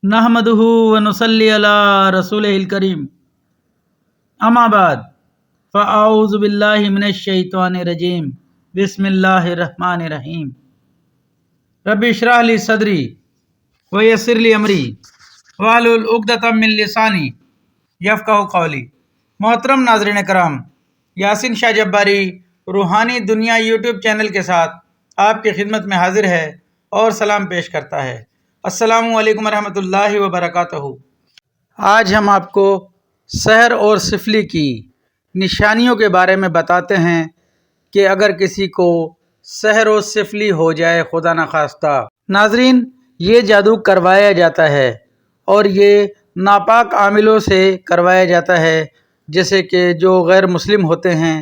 नहमदुहु व नुसल्ली अला रसूलिहिल करीम अम्मा बाद फ़अऊज़ु बिल्लाहि मिनश शैतानिर रजीम बिस्मिल्लाहिर रहमानिर रहीम रब्बि इश्रह ली सदरी व यस्सिर ली अमरी वाहलुल उक़दतम मिन लिसानी यफ़क़हू क़ौली। मोहतरम नाज़रीन कराम, यासीन शाह जब्बारी रूहानी दुनिया यूट्यूब चैनल के साथ आपकी खिदमत में हाजिर है और सलाम पेश करता है। अस्सलामु अलैकुम रहमतुल्लाहि व बरकातहू। आज हम आपको सहर और सिफली की निशानियों के बारे में बताते हैं कि अगर किसी को सहर और सिफली हो जाए, खुदा न खास्ता। नाजरीन, ये जादू करवाया जाता है और ये नापाक आमिलों से करवाया जाता है, जैसे कि जो गैर मुस्लिम होते हैं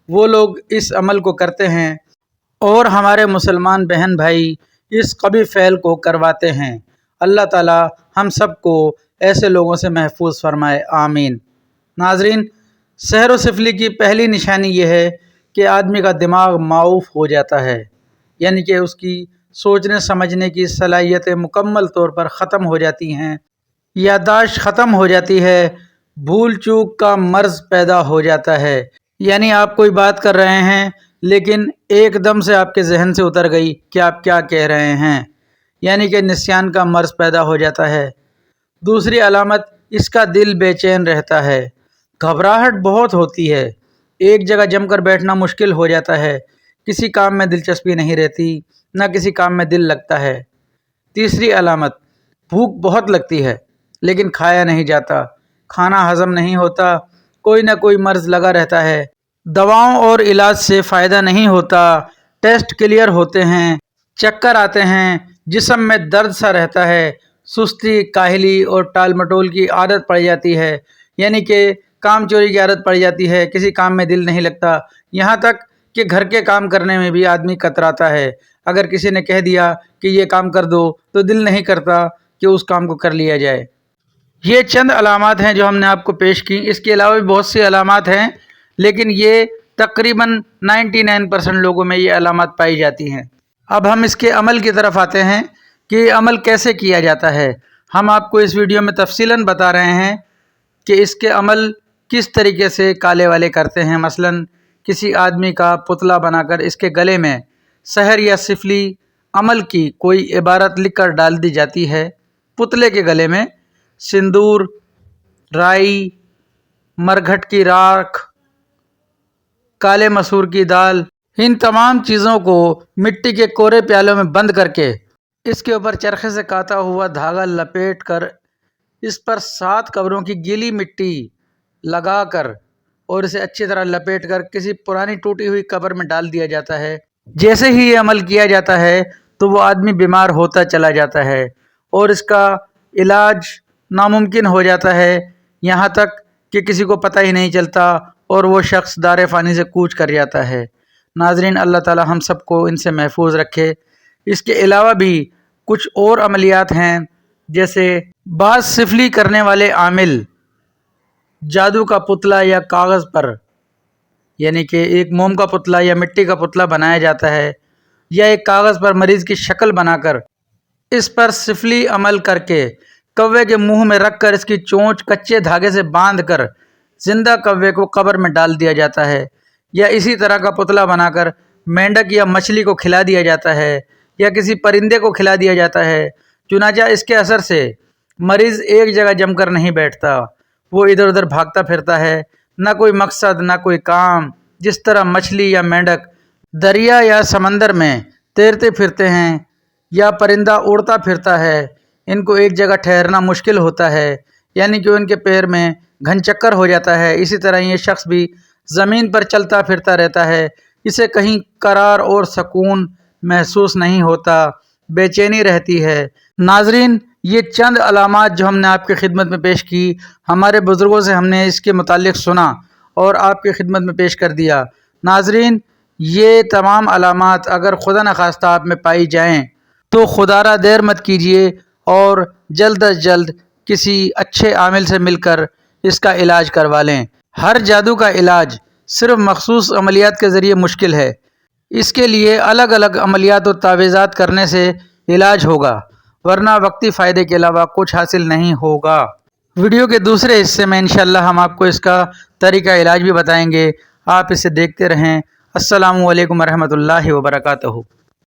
वो लोग इस अमल को करते हैं और हमारे मुसलमान बहन भाई इस कभी फ़ैल को करवाते हैं। अल्लाह ताला हम सब को ऐसे लोगों से महफूज फरमाए, आमीन। नाजरीन, सहर व सिफली की पहली निशानी यह है कि आदमी का दिमाग माऊफ हो जाता है, यानी कि उसकी सोचने समझने की सलाहियतें मुकम्मल तौर पर ख़त्म हो जाती हैं, याददाश्त ख़त्म हो जाती है, भूल चूक का मर्ज़ पैदा हो जाता है। यानी आप कोई बात कर रहे हैं लेकिन एकदम से आपके जहन से उतर गई कि आप क्या कह रहे हैं, यानी कि निस्यान का मर्ज़ पैदा हो जाता है। दूसरी अलामत, इसका दिल बेचैन रहता है, घबराहट बहुत होती है, एक जगह जमकर बैठना मुश्किल हो जाता है, किसी काम में दिलचस्पी नहीं रहती, न किसी काम में दिल लगता है। तीसरी अलामत, भूख बहुत लगती है लेकिन खाया नहीं जाता, खाना हज़म नहीं होता, कोई ना कोई मर्ज़ लगा रहता है, दवाओं और इलाज से फ़ायदा नहीं होता, टेस्ट क्लियर होते हैं, चक्कर आते हैं, जिस्म में दर्द सा रहता है, सुस्ती, काहली और टाल मटोल की आदत पड़ जाती है, यानी कि काम चोरी की आदत पड़ जाती है, किसी काम में दिल नहीं लगता, यहाँ तक कि घर के काम करने में भी आदमी कतराता है। अगर किसी ने कह दिया कि ये काम कर दो तो दिल नहीं करता कि उस काम को कर लिया जाए। ये चंद अलामात हैं जो हमने आपको पेश की। इसके अलावा भी बहुत सी अलामात हैं, लेकिन ये तकरीबन 99% लोगों में ये अलामात पाई जाती हैं। अब हम इसके अमल की तरफ आते हैं कि अमल कैसे किया जाता है। हम आपको इस वीडियो में तफसीलन बता रहे हैं कि इसके अमल किस तरीके से काले वाले करते हैं। मसलन किसी आदमी का पुतला बनाकर इसके गले में सहर या सिफली अमल की कोई इबारत लिख कर डाल दी जाती है। पुतले के गले में सिंदूर, राई, मरघट की राख, काले मसूर की दाल, इन तमाम चीज़ों को मिट्टी के कोरे प्यालों में बंद करके इसके ऊपर चरखे से काता हुआ धागा लपेट कर इस पर 7 कब्रों की गीली मिट्टी लगाकर और इसे अच्छी तरह लपेट कर किसी पुरानी टूटी हुई कब्र में डाल दिया जाता है। जैसे ही ये अमल किया जाता है तो वो आदमी बीमार होता चला जाता है और इसका इलाज नामुमकिन हो जाता है, यहाँ तक कि किसी को पता ही नहीं चलता और वो शख्स दारे फ़ानी से कूच कर जाता है। नाजरीन, अल्लाह ताला हम सब को इनसे महफूज रखे। इसके अलावा भी कुछ और अमलियात हैं, जैसे बाज़ सिफली करने वाले आमिल जादू का पुतला या कागज़ पर, यानी कि एक मोम का पुतला या मिट्टी का पुतला बनाया जाता है या एक कागज़ पर मरीज़ की शक्ल बनाकर इस पर सिफली अमल करके कौवे के मुंह में रखकर इसकी चोंच कच्चे धागे से बांधकर जिंदा कौवे को कब्र में डाल दिया जाता है, या इसी तरह का पुतला बनाकर मेंढक या मछली को खिला दिया जाता है या किसी परिंदे को खिला दिया जाता है। चुनाचा इसके असर से मरीज़ एक जगह जमकर नहीं बैठता, वो इधर उधर भागता फिरता है, ना कोई मकसद ना कोई काम। जिस तरह मछली या मेंढक दरिया या समंदर में तैरते फिरते हैं या परिंदा उड़ता फिरता है, इनको एक जगह ठहरना मुश्किल होता है, यानी कि उनके पैर में घन चक्कर हो जाता है। इसी तरह ये शख्स भी ज़मीन पर चलता फिरता रहता है, इसे कहीं करार और सुकून महसूस नहीं होता, बेचैनी रहती है। नाजरीन, ये चंद अलामात जो हमने आपकी खिदमत में पेश की, हमारे बुज़ुर्गों से हमने इसके मुतालिक सुना और आपकी खिदमत में पेश कर दिया। नाजरीन, ये तमाम अलामात अगर खुदा न खास्ता आप में पाई जाएं तो खुदारा देर मत कीजिए और जल्द अज जल्द किसी अच्छे आमिल से मिलकर इसका इलाज करवा लें। हर जादू का इलाज सिर्फ मखसूस अमलियात के ज़रिए मुश्किल है, इसके लिए अलग अलग अमलियात और तावीज़ात करने से इलाज होगा ورنہ وقتی فائدے کے علاوہ کچھ حاصل نہیں ہوگا۔ ویڈیو کے دوسرے حصے میں انشاءاللہ ہم آپ کو اس کا طریقہ علاج بھی بتائیں گے۔ آپ اسے دیکھتے رہیں۔ السلام علیکم ورحمۃ اللہ وبرکاتہ۔